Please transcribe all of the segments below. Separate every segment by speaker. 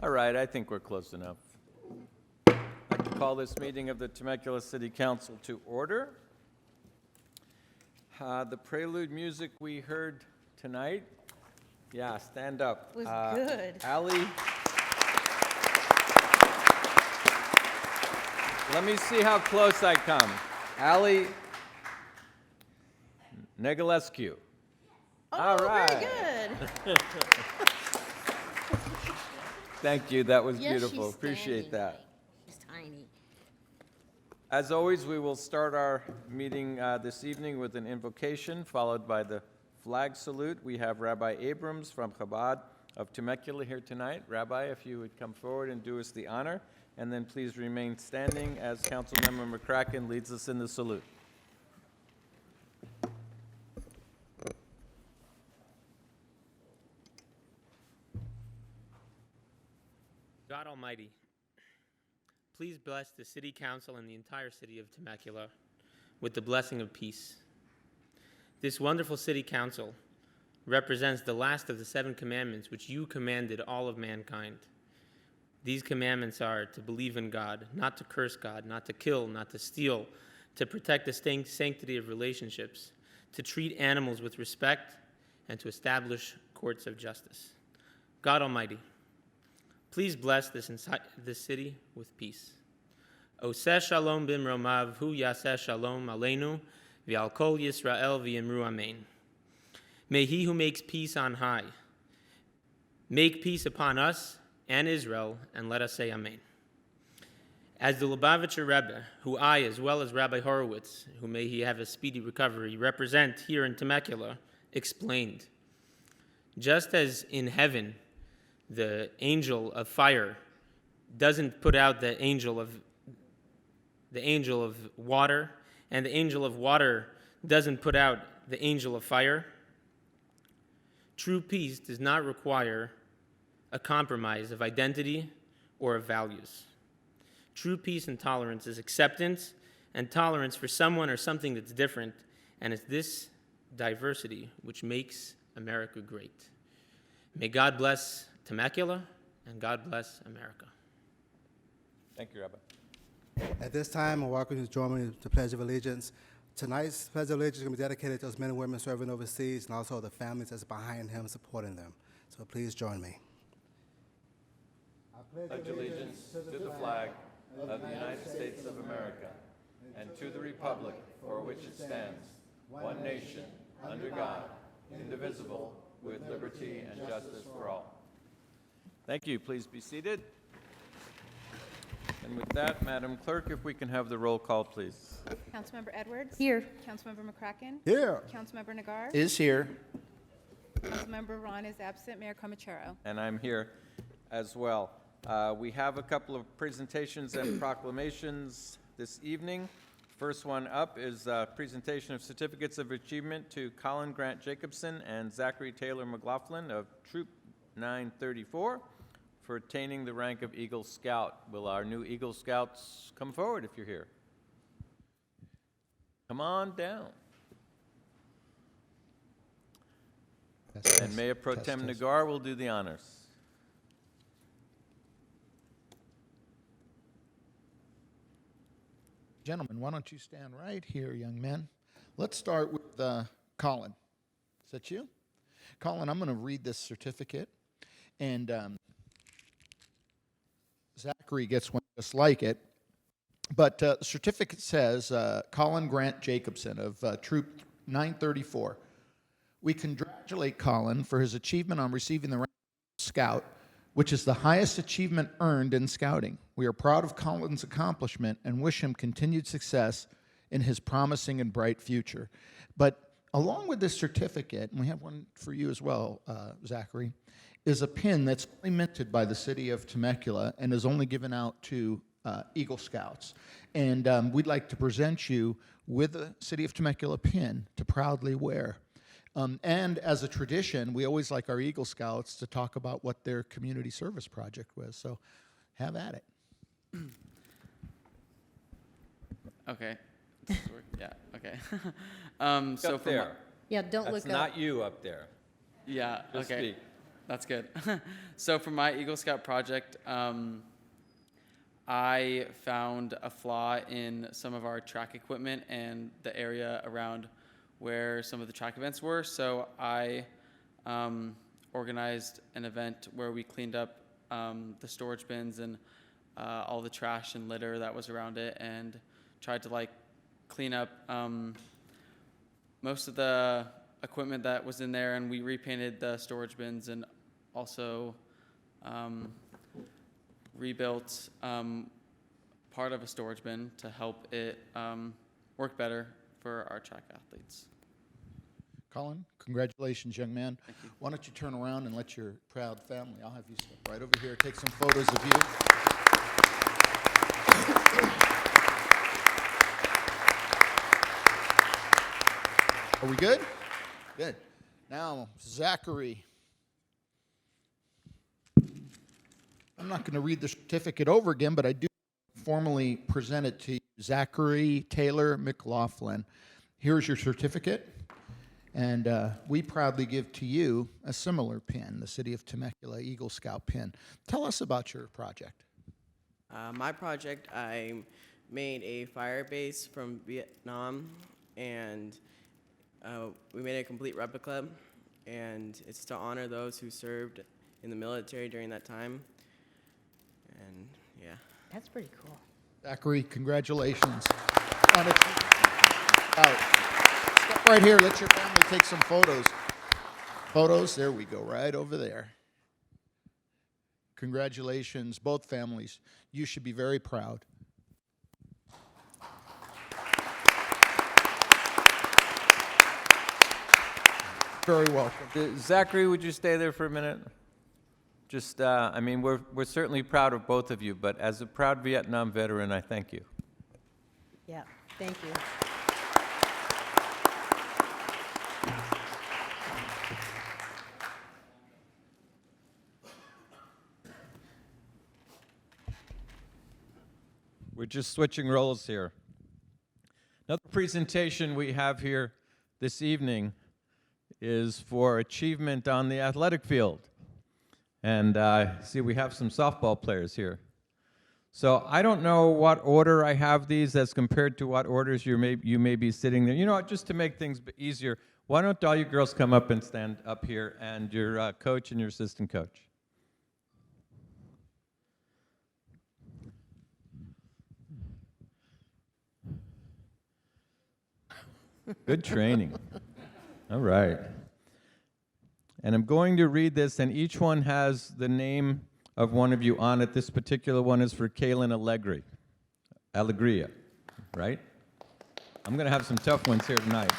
Speaker 1: All right, I think we're close enough. I'd like to call this meeting of the Temecula City Council to order. The prelude music we heard tonight, yeah, stand up.
Speaker 2: Was good.
Speaker 1: Allie, let me see how close I come. Allie Negulescu.
Speaker 2: Oh,
Speaker 1: All right.
Speaker 2: very good.
Speaker 1: Thank you, that was
Speaker 2: Yes,
Speaker 1: beautiful.
Speaker 2: she's
Speaker 1: Appreciate
Speaker 2: standing.
Speaker 1: that.
Speaker 2: She's tiny.
Speaker 1: As always, we will start our meeting this evening with an invocation, followed by the flag salute. We have Rabbi Abrams from Chabad of Temecula here tonight. Rabbi, if you would come forward and do us the honor, and then please remain standing as Councilmember McCracken leads us in the salute.
Speaker 3: God Almighty, please bless the City Council and the entire city of Temecula with the blessing of peace. This wonderful City Council represents the last of the 7 commandments which you commanded all of mankind. These commandments are to believe in God, not to curse God, not to kill, not to steal, to protect the sanctity of relationships, to treat animals with respect, and to establish courts of justice. God Almighty, please bless this city with peace. Oseh shalom bimromav hu yaseh shalom aleinu v'al kol Yisrael v'yimru amen. May he who makes peace on high make peace upon us and Israel, and let us say amen. As the Lubavitcher Rebbe, who I, as well as Rabbi Horowitz, who may he have a speedy recovery, represent here in Temecula, explained, just as in heaven, the angel of fire doesn't put out the angel of water, and the angel of water doesn't put out the angel of fire. True peace does not require a compromise of identity or of values. True peace and tolerance is acceptance and tolerance for someone or something that's different, and it's this diversity which makes America great. May God bless Temecula, and God bless America.
Speaker 1: Thank you, Rabbi.
Speaker 4: At this time, I welcome you to join me in the Pledge of Allegiance. Tonight's Pledge of Allegiance is going to be dedicated to those men and women serving overseas and also the families that's behind him supporting them. So please join me. I
Speaker 1: Pledge allegiance to the flag of the United States of America and to the republic for which it stands, one nation, under God, indivisible, with liberty and justice for all. Thank you. Please be seated. And with that, Madam Clerk, if we can have the roll call, please.
Speaker 2: Councilmember Edwards?
Speaker 5: Here.
Speaker 2: Councilmember McCracken?
Speaker 4: Here.
Speaker 2: Councilmember Nagar?
Speaker 6: Is here.
Speaker 2: Councilmember Ron is absent. Mayor Comachero?
Speaker 1: And I'm here as well. We have a couple of presentations and proclamations this evening. First one up is a presentation of certificates of achievement to Colin Grant Jacobson and Zachary Taylor McLaughlin of Troop 934 for attaining the rank of Eagle Scout. Will our new Eagle Scouts come forward if you're here? Come on down. And Mayor Pro Tem Nagar will do the honors.
Speaker 6: Gentlemen, why don't you stand right here, young men? Let's start with Colin. Is that you? Colin, I'm going to read this certificate, and Zachary gets one just like it. But the certificate says, Colin Grant Jacobson of Troop 934. We congratulate Colin for his achievement on receiving the rank of Scout, which is the highest achievement earned in scouting. We are proud of Colin's accomplishment and wish him continued success in his promising and bright future. But along with this certificate, and we have one for you as well, Zachary, is a pin that's only minted by the city of Temecula and is only given out to Eagle Scouts. And we'd like to present you with a City of Temecula pin to proudly wear. And as a tradition, we always like our Eagle Scouts to talk about what their community service project was. So have at it.
Speaker 7: Okay. Yeah, okay.
Speaker 1: Up there.
Speaker 5: Yeah, don't
Speaker 1: That's
Speaker 5: look
Speaker 1: not
Speaker 5: up.
Speaker 1: you up there.
Speaker 7: Yeah,
Speaker 1: Just
Speaker 7: okay.
Speaker 1: speak.
Speaker 7: That's good. So for my Eagle Scout project, I found a flaw in some of our track equipment and the area around where some of the track events were. So I organized an event where we cleaned up the storage bins and all the trash and litter that was around it, and tried to clean up most of the equipment that was in there, and we repainted the storage bins and also rebuilt part of a storage bin to help it work better for our track athletes.
Speaker 6: Colin, congratulations, young man.
Speaker 7: Thank you.
Speaker 6: Why don't you turn around and let your proud family, I'll have you step right over here, take some photos of you. Are we good? Good. Now, Zachary. I'm not going to read the certificate over again, but I do formally present it to you. Zachary Taylor McLaughlin. Here's your certificate. And we proudly give to you a similar pin, the City of Temecula Eagle Scout pin. Tell us about your project.
Speaker 5: My project, I made a fire base from Vietnam, and we made a complete replica, and it's to honor those who served in the military during that time. And yeah.
Speaker 8: That's pretty cool.
Speaker 6: Zachary, congratulations on it. Step right here. Let your family take some photos. Photos, there we go, right over there. Congratulations, both families. You should be very proud. Very welcome.
Speaker 1: Zachary, would you stay there for a minute? Just, I mean, we're certainly proud of both of you, but as a proud Vietnam veteran, I thank you.
Speaker 8: Yeah, thank you.
Speaker 1: We're just switching roles here. Another presentation we have here this evening is for achievement on the athletic field. And see, we have some softball players here. So I don't know what order I have these as compared to what orders you may be sitting there. You know what, just to make things easier, why don't all you girls come up and stand up here, and your coach and your assistant coach. Good training. All right. And I'm going to read this, and each one has the name of one of you on it. This particular one is for Kaylin Alegria, right? I'm going to have some tough ones here tonight.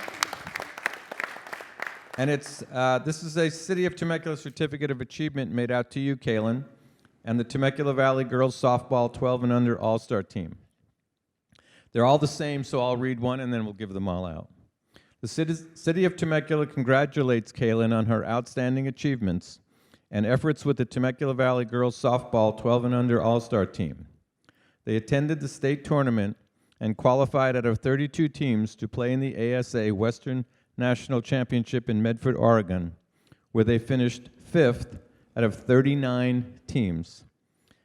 Speaker 1: And this is a City of Temecula Certificate of Achievement made out to you, Kaylin, and the Temecula Valley Girls Softball 12 and Under All-Star Team. They're all the same, so I'll read one, and then we'll give them all out. The City of Temecula congratulates Kaylin on her outstanding achievements and efforts with the Temecula Valley Girls Softball 12 and Under All-Star Team. They attended the state tournament and qualified out of 32 teams to play in the ASA Western National Championship in Medford, Oregon, where they finished 5th out of 39 teams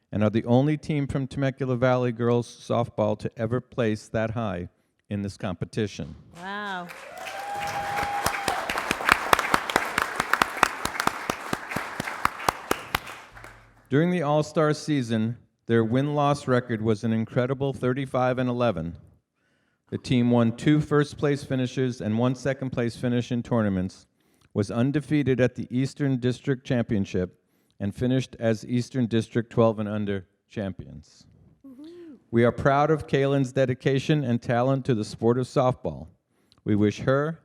Speaker 1: and are the only team from Temecula Valley Girls Softball to ever place that high in this competition.
Speaker 8: Wow.
Speaker 1: During the All-Star season, their win-loss record was an incredible 35-11. The team won 2 first-place finishes and 1 second-place finish in tournaments, was undefeated at the Eastern District Championship, and finished as Eastern District 12 and Under champions. We are proud of Kaylin's dedication and talent to the sport of softball. We wish her,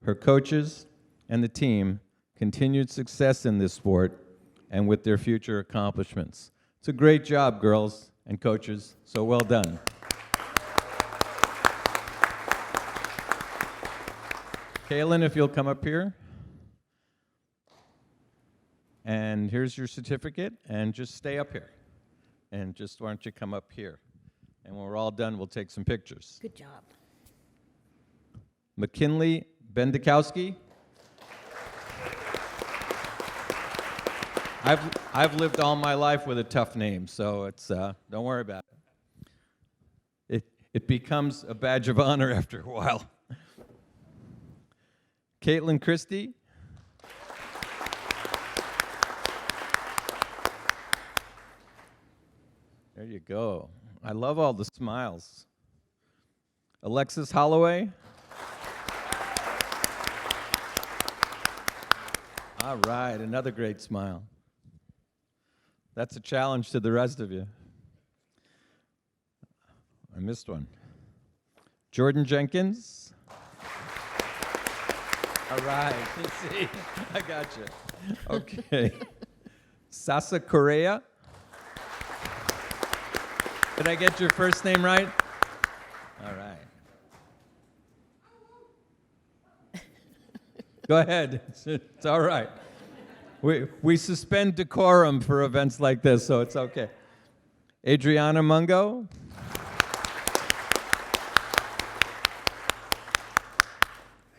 Speaker 1: her coaches, and the team continued success in this sport and with their future accomplishments. It's a great job, girls and coaches, so well done. Kaylin, if you'll come up here. And here's your certificate, and just stay up here. And just why don't you come up here? And when we're all done, we'll take some pictures.
Speaker 8: Good job.
Speaker 1: McKinley Bendikowski. I've lived all my life with a tough name, so it's don't worry about it. It becomes a badge of honor after a while. Caitlin Christie. There you go. I love all the smiles. Alexis Holloway. All right, another great smile. That's a challenge to the rest of you. I missed one. Jordan Jenkins. All right, let's see. I got you. Okay. Sasa Correa. Did I get your first name right? All right. Go ahead. It's all right. We suspend decorum for events like this, so it's okay. Adriana Mungo.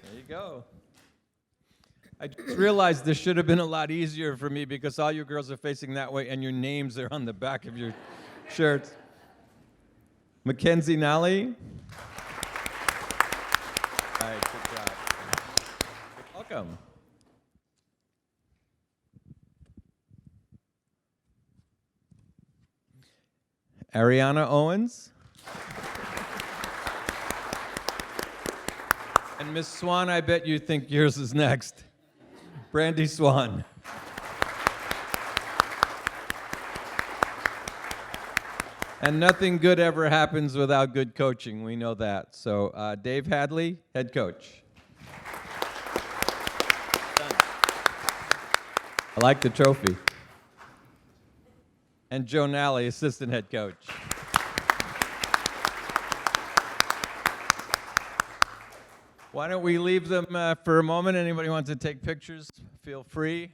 Speaker 1: There you go. I just realized this should have been a lot easier for me because all you girls are facing that way and your names are on the back of your shirts. Mackenzie Nally. All right, good job. Welcome. Ariana Owens. And Miss Swan, I bet you think yours is next. Brandy Swan. And nothing good ever happens without good coaching. We know that. So Dave Hadley, head coach. I like the trophy. And Joe Nally, assistant head coach. Why don't we leave them for a moment? Anybody wants to take pictures, feel free.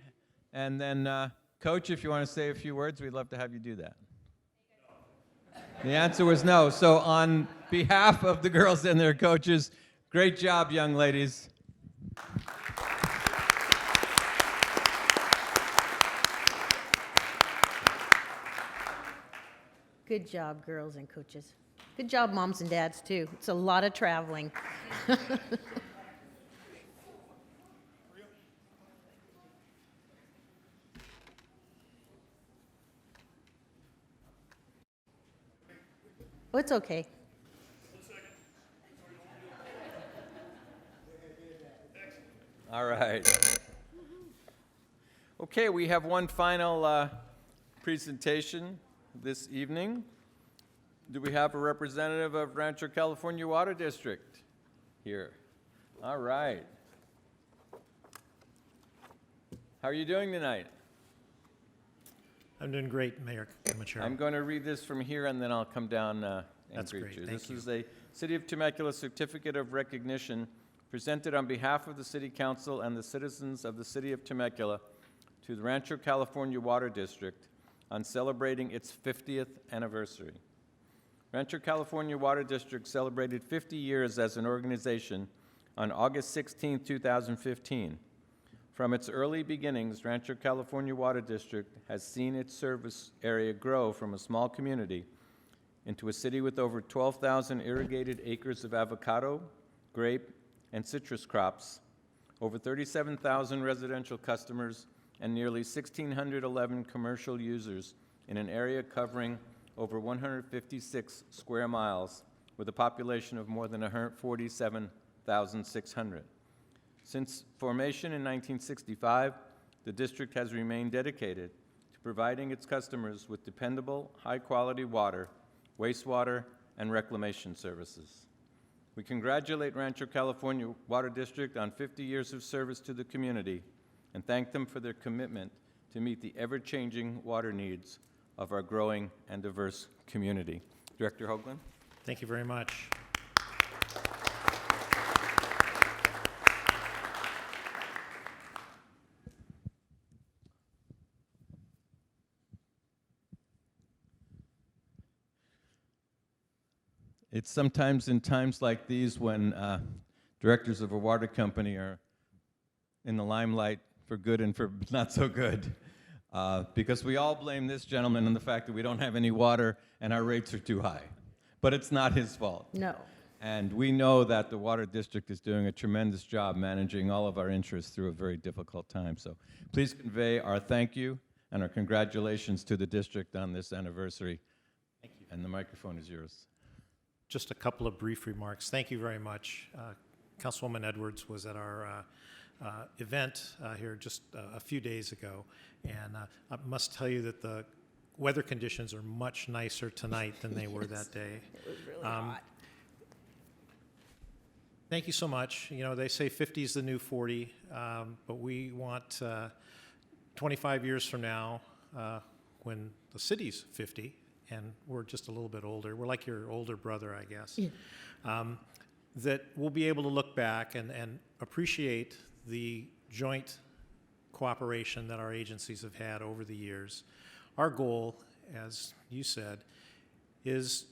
Speaker 1: And then, Coach, if you want to say a few words, we'd love to have you do that. The answer was no. So on behalf of the girls and their coaches, great job, young ladies.
Speaker 8: Good job, girls and coaches. Good job, moms and dads, too. It's a lot of traveling. Oh, it's okay.
Speaker 1: All right. Okay, we have one final presentation this evening. Do we have a representative of Rancho California Water District here? All right. How are you doing tonight?
Speaker 9: I'm doing great, Mayor Comachero.
Speaker 1: I'm going to read this from here, and then I'll come down and
Speaker 9: That's
Speaker 1: greet
Speaker 9: great.
Speaker 1: you.
Speaker 9: Thank
Speaker 1: This
Speaker 9: you.
Speaker 1: is a City of Temecula Certificate of Recognition presented on behalf of the City Council and the citizens of the City of Temecula to the Rancho California Water District on celebrating its 50th anniversary. Rancho California Water District celebrated 50 years as an organization on August 16, 2015. From its early beginnings, Rancho California Water District has seen its service area grow from a small community into a city with over 12,000 irrigated acres of avocado, grape, and citrus crops, over 37,000 residential customers, and nearly 1,611 commercial users in an area covering over 156 square miles with a population of more than 147,600. Since formation in 1965, the district has remained dedicated to providing its customers with dependable, high-quality water, wastewater, and reclamation services. We congratulate Rancho California Water District on 50 years of service to the community and thank them for their commitment to meet the ever-changing water needs of our growing and diverse community. Director Hoagland.
Speaker 9: Thank you very much.
Speaker 1: It's sometimes in times like these when directors of a water company are in the limelight for good and for not so good. because we all blame this gentleman on the fact that we don't have any water and our rates are too high. But it's not his fault.
Speaker 8: No.
Speaker 1: And we know that the Water District is doing a tremendous job managing all of our interests through a very difficult time. So please convey our thank you and our congratulations to the district on this anniversary.
Speaker 9: Thank you.
Speaker 1: And the microphone is yours.
Speaker 9: Just a couple of brief remarks. Thank you very much. Councilwoman Edwards was at our event here just a few days ago, and I must tell you that the weather conditions are much nicer tonight than they were that day.
Speaker 8: It was really hot.
Speaker 9: Thank you so much. You know, they say 50 is the new 40, but we want 25 years from now, when the city's 50, and we're just a little bit older, we're like your older brother, I guess, that we'll be able to look back and appreciate the joint cooperation that our agencies have had over the years. Our goal, as you said, is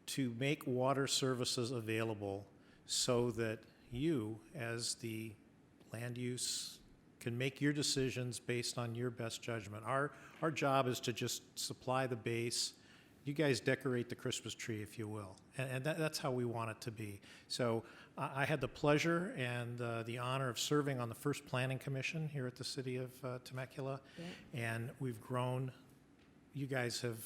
Speaker 9: to make water services available so that you, as the land use, can make your decisions based on your best judgment. Our job is to just supply the base. You guys decorate the Christmas tree, if you will, and that's how we want it to be. So I had the pleasure and the honor of serving on the first planning commission here at the city of Temecula, and we've grown. You guys have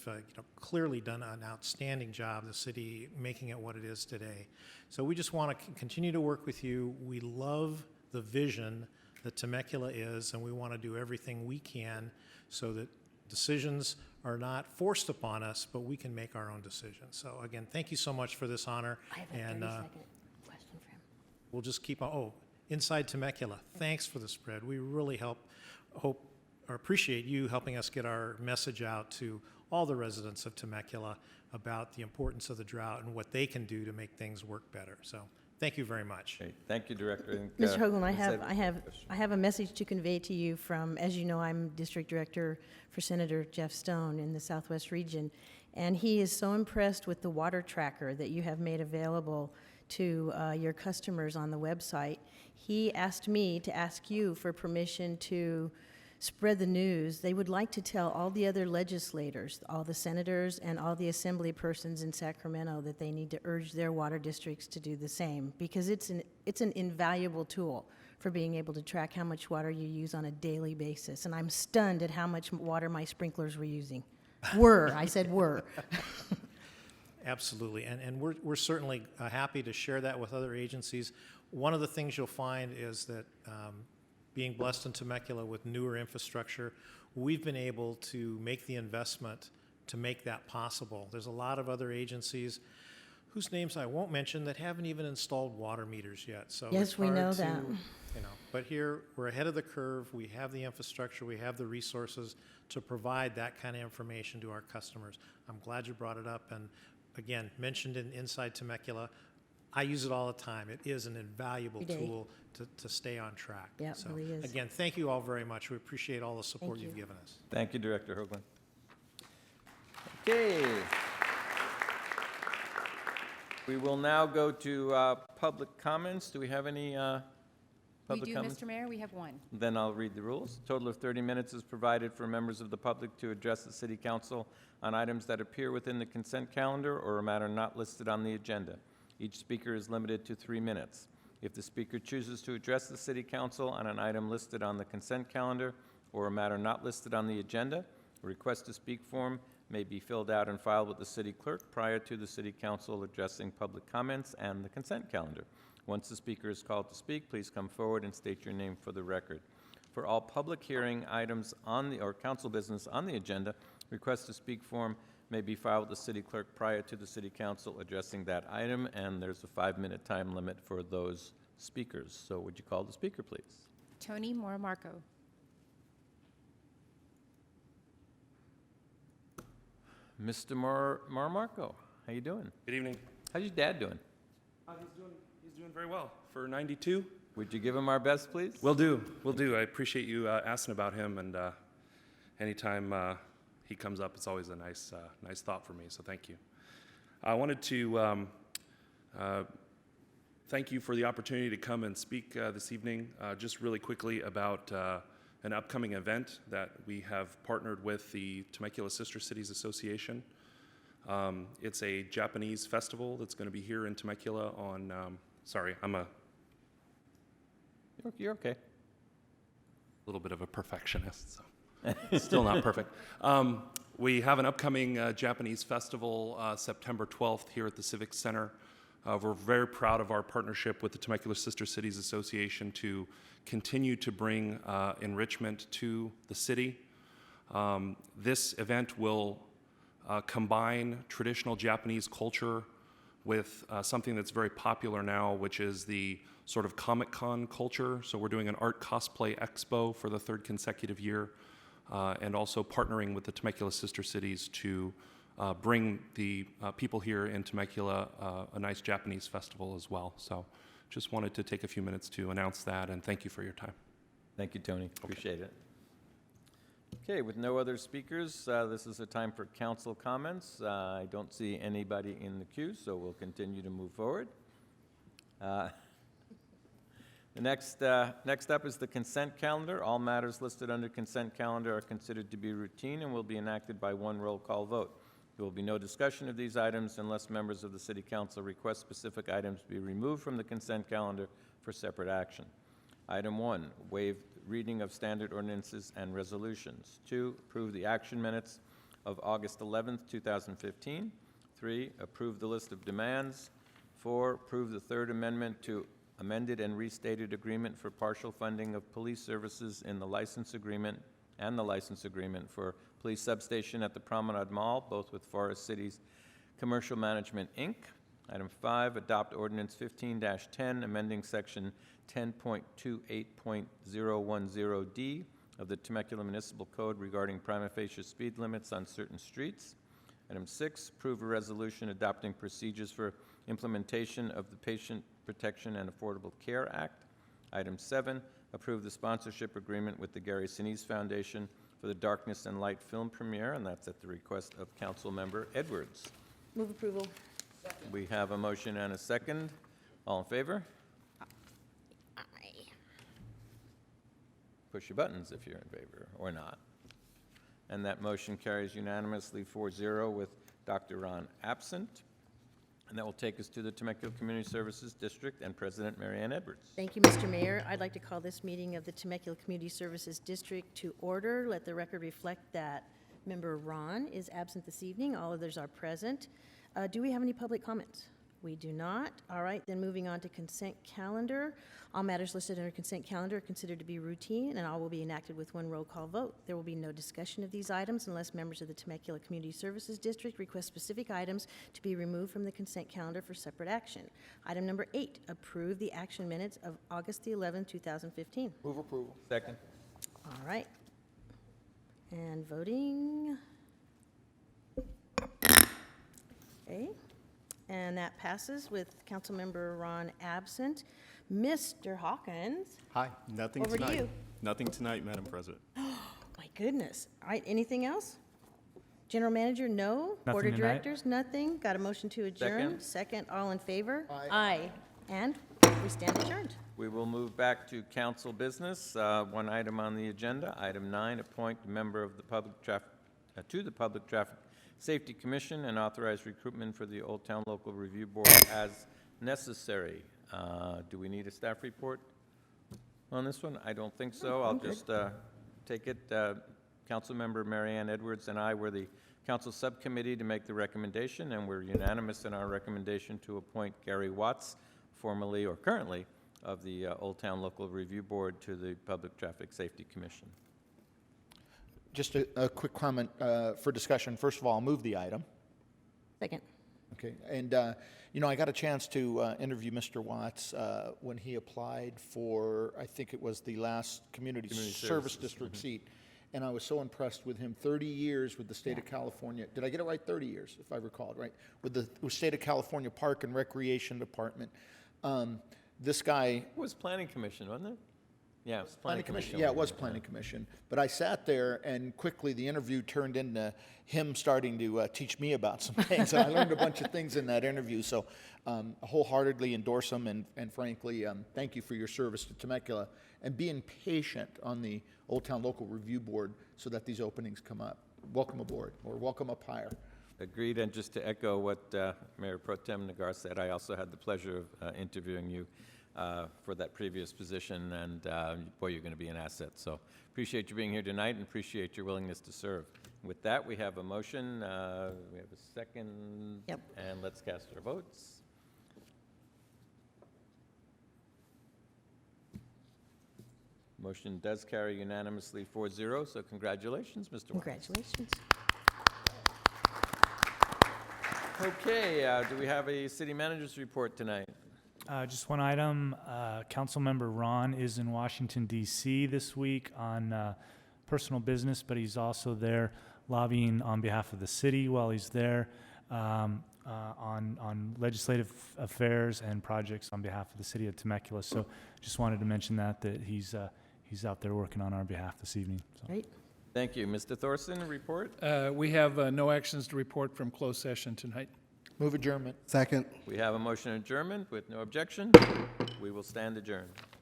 Speaker 9: clearly done an outstanding job, the city making it what it is today. So we just want to continue to work with you. We love the vision that Temecula is, and we want to do everything we can so that decisions are not forced upon us, but we can make our own decisions. So again, thank you so much for this honor.
Speaker 8: I have a 30-second question for him.
Speaker 9: We'll just keep on. Oh, inside Temecula, thanks for the spread. We really appreciate you helping us get our message out to all the residents of Temecula about the importance of the drought and what they can do to make things work better. So thank you very much.
Speaker 1: Okay, thank you, Director. And,
Speaker 8: Mr. Hoagland,
Speaker 1: Ms.
Speaker 8: I have a message to convey to you from, as you know, I'm District Director for Senator Jeff Stone in the Southwest region, and he is so impressed with the water tracker that you have made available to your customers on the website. He asked me to ask you for permission to spread the news. They would like to tell all the other legislators, all the senators and all the assembly persons in Sacramento that they need to urge their water districts to do the same, because it's an invaluable tool for being able to track how much water you use on a daily basis. And I'm stunned at how much water my sprinklers were using. I said were.
Speaker 9: Absolutely, and we're certainly happy to share that with other agencies. One of the things you'll find is that being blessed in Temecula with newer infrastructure, we've been able to make the investment to make that possible. There's a lot of other agencies whose names I won't mention that haven't even installed water meters yet. So
Speaker 8: Yes, we know that.
Speaker 9: But here we're ahead of the curve. We have the infrastructure, we have the resources to provide that kind of information to our customers. I'm glad you brought it up, and again, mentioned in Inside Temecula. I use it all the time. It is an invaluable tool to stay on track.
Speaker 8: Yeah,
Speaker 9: so,
Speaker 8: it really is.
Speaker 9: again, thank you all very much. We appreciate all the support you've given us.
Speaker 1: Thank you, Director Hoagland. Okay. We will now go to public comments. Do we have any public
Speaker 2: We do,
Speaker 1: comments?
Speaker 2: Mr. Mayor, we have one.
Speaker 1: Then I'll read the rules. A total of 30 minutes is provided for members of the public to address the City Council on items that appear within the consent calendar or a matter not listed on the agenda. Each speaker is limited to 3 minutes. If the speaker chooses to address the City Council on an item listed on the consent calendar or a matter not listed on the agenda, a request to speak form may be filled out and filed with the City Clerk prior to the City Council addressing public comments and the consent calendar. Once the speaker is called to speak, please come forward and state your name for the record. For all public hearing items or council business on the agenda, request to speak form may be filed with the City Clerk prior to the City Council addressing that item, and there's a 5-minute time limit for those speakers. So would you call the speaker, please?
Speaker 2: Tony Morimarco.
Speaker 1: Mr. Marmarco, how you doing?
Speaker 10: Good evening.
Speaker 1: How's your dad doing?
Speaker 10: He's doing very well for 92.
Speaker 1: Would you give him our best, please?
Speaker 10: Will do. I appreciate you asking about him, and anytime he comes up, it's always a nice thought for me. So thank you. I wanted to thank you for the opportunity to come and speak this evening. Just really quickly about an upcoming event that we have partnered with the Temecula Sister Cities Association. It's a Japanese festival that's going to be here in Temecula on, sorry,
Speaker 1: You're okay.
Speaker 10: a little bit of a perfectionist, so still not perfect. We have an upcoming Japanese festival September 12th here at the Civic Center. We're very proud of our partnership with the Temecula Sister Cities Association to continue to bring enrichment to the city. This event will combine traditional Japanese culture with something that's very popular now, which is the sort of Comic-Con culture. So we're doing an art cosplay expo for the third consecutive year, and also partnering with the Temecula Sister Cities to bring the people here in Temecula a nice Japanese festival as well. So just wanted to take a few minutes to announce that, and thank you for your time.
Speaker 1: Thank you, Tony. Appreciate it. Okay, with no other speakers, this is a time for council comments. I don't see anybody in the queue, so we'll continue to move forward. The next up is the consent calendar. All matters listed under consent calendar are considered to be routine and will be enacted by one roll call vote. There will be no discussion of these items unless members of the City Council request specific items be removed from the consent calendar for separate action. Item 1, waive reading of standard ordinances and resolutions. 2, approve the action minutes of August 11th, 2015. 3, approve the list of demands. 4, approve the third amendment to amended and restated agreement for partial funding of police services in the license agreement and the license agreement for police substation at the Promenade Mall, both with Forest Cities Commercial Management, Inc. Item 5, adopt ordinance 15-10, amending section 10.28.010D of the Temecula Municipal Code regarding prima facie speed limits on certain streets. Item 6, approve a resolution adopting procedures for implementation of the Patient Protection and Affordable Care Act. Item 7, approve the sponsorship agreement with the Gary Sinise Foundation for the Darkness and Light film premiere, and that's at the request of Councilmember Edwards.
Speaker 8: Move approval.
Speaker 1: We have a motion and a second. All in favor?
Speaker 8: Aye.
Speaker 1: Push your buttons if you're in favor or not. And that motion carries unanimously 4-0 with Dr. Ron absent. And that will take us to the Temecula Community Services District and President Mary Ann Edwards.
Speaker 8: Thank you, Mr. Mayor. I'd like to call this meeting of the Temecula Community Services District to order. Let the record reflect that Member Ron is absent this evening. All others are present. Do we have any public comments? We do not. All right, then moving on to consent calendar. All matters listed under consent calendar are considered to be routine, and all will be enacted with one roll call vote. There will be no discussion of these items unless members of the Temecula Community Services District request specific items to be removed from the consent calendar for separate action. Item number 8, approve the action minutes of August the 11th, 2015.
Speaker 6: Move approval.
Speaker 1: Second.
Speaker 8: All right. And voting. Okay. And that passes with Councilmember Ron absent. Mr. Hawkins,
Speaker 11: Hi, nothing
Speaker 8: over
Speaker 11: tonight.
Speaker 8: to you.
Speaker 11: Nothing tonight, Madam President.
Speaker 8: My goodness. All right, anything else? General Manager, no. Board
Speaker 12: Nothing
Speaker 8: of
Speaker 12: tonight.
Speaker 8: Directors, nothing. Got a motion to adjourn? Second, all in favor? Aye. And we stand adjourned.
Speaker 1: We will move back to council business. One item on the agenda, item 9, appoint a member of the public traffic, to the Public Traffic Safety Commission and authorize recruitment for the Old Town Local Review Board as necessary. Do we need a staff report on this one? I don't think so. I'll just take it. Councilmember Mary Ann Edwards and I were the council subcommittee to make the recommendation, and we're unanimous in our recommendation to appoint Gary Watts, formerly or currently of the Old Town Local Review Board, to the Public Traffic Safety Commission.
Speaker 6: Just a quick comment for discussion. First of all, I'll move the item.
Speaker 8: Second.
Speaker 6: Okay, and you know, I got a chance to interview Mr. Watts when he applied for, I think it was the last Community Service
Speaker 1: Services.
Speaker 6: District seat, and I was so impressed with him. 30 years with the state of California. Did I get it right? 30 years, if I recall, right? With the state of California Park and Recreation Department. This guy,
Speaker 1: It was Planning Commission, wasn't it? Yeah, it was Planning Commission.
Speaker 6: Yeah, it was Planning Commission. But I sat there, and quickly the interview turned into him starting to teach me about some things. And I learned a bunch of things in that interview. So wholeheartedly endorse him, and frankly, thank you for your service to Temecula and being patient on the Old Town Local Review Board so that these openings come up. Welcome aboard, or welcome up higher.
Speaker 1: Agreed, and just to echo what Mayor Pro Tem Nagar said, I also had the pleasure of interviewing you for that previous position, and boy, you're going to be an asset. So appreciate you being here tonight and appreciate your willingness to serve. With that, we have a motion, we have a second,
Speaker 8: Yep.
Speaker 1: and let's cast our votes. Motion does carry unanimously 4-0, so congratulations, Mr. Wise.
Speaker 8: Congratulations.
Speaker 1: Okay, do we have a city manager's report tonight?
Speaker 12: Just one item. Councilmember Ron is in Washington, D.C. this week on personal business, but he's also there lobbying on behalf of the city while he's there on legislative affairs and projects on behalf of the city of Temecula. So just wanted to mention that he's out there working on our behalf this evening. So.
Speaker 8: Great.
Speaker 1: Thank you. Mr. Thorson, report?
Speaker 13: We have no actions to report from closed session tonight.
Speaker 6: Move adjournment.
Speaker 4: Second.
Speaker 1: We have a motion adjournment with no objection. We will stand adjourned.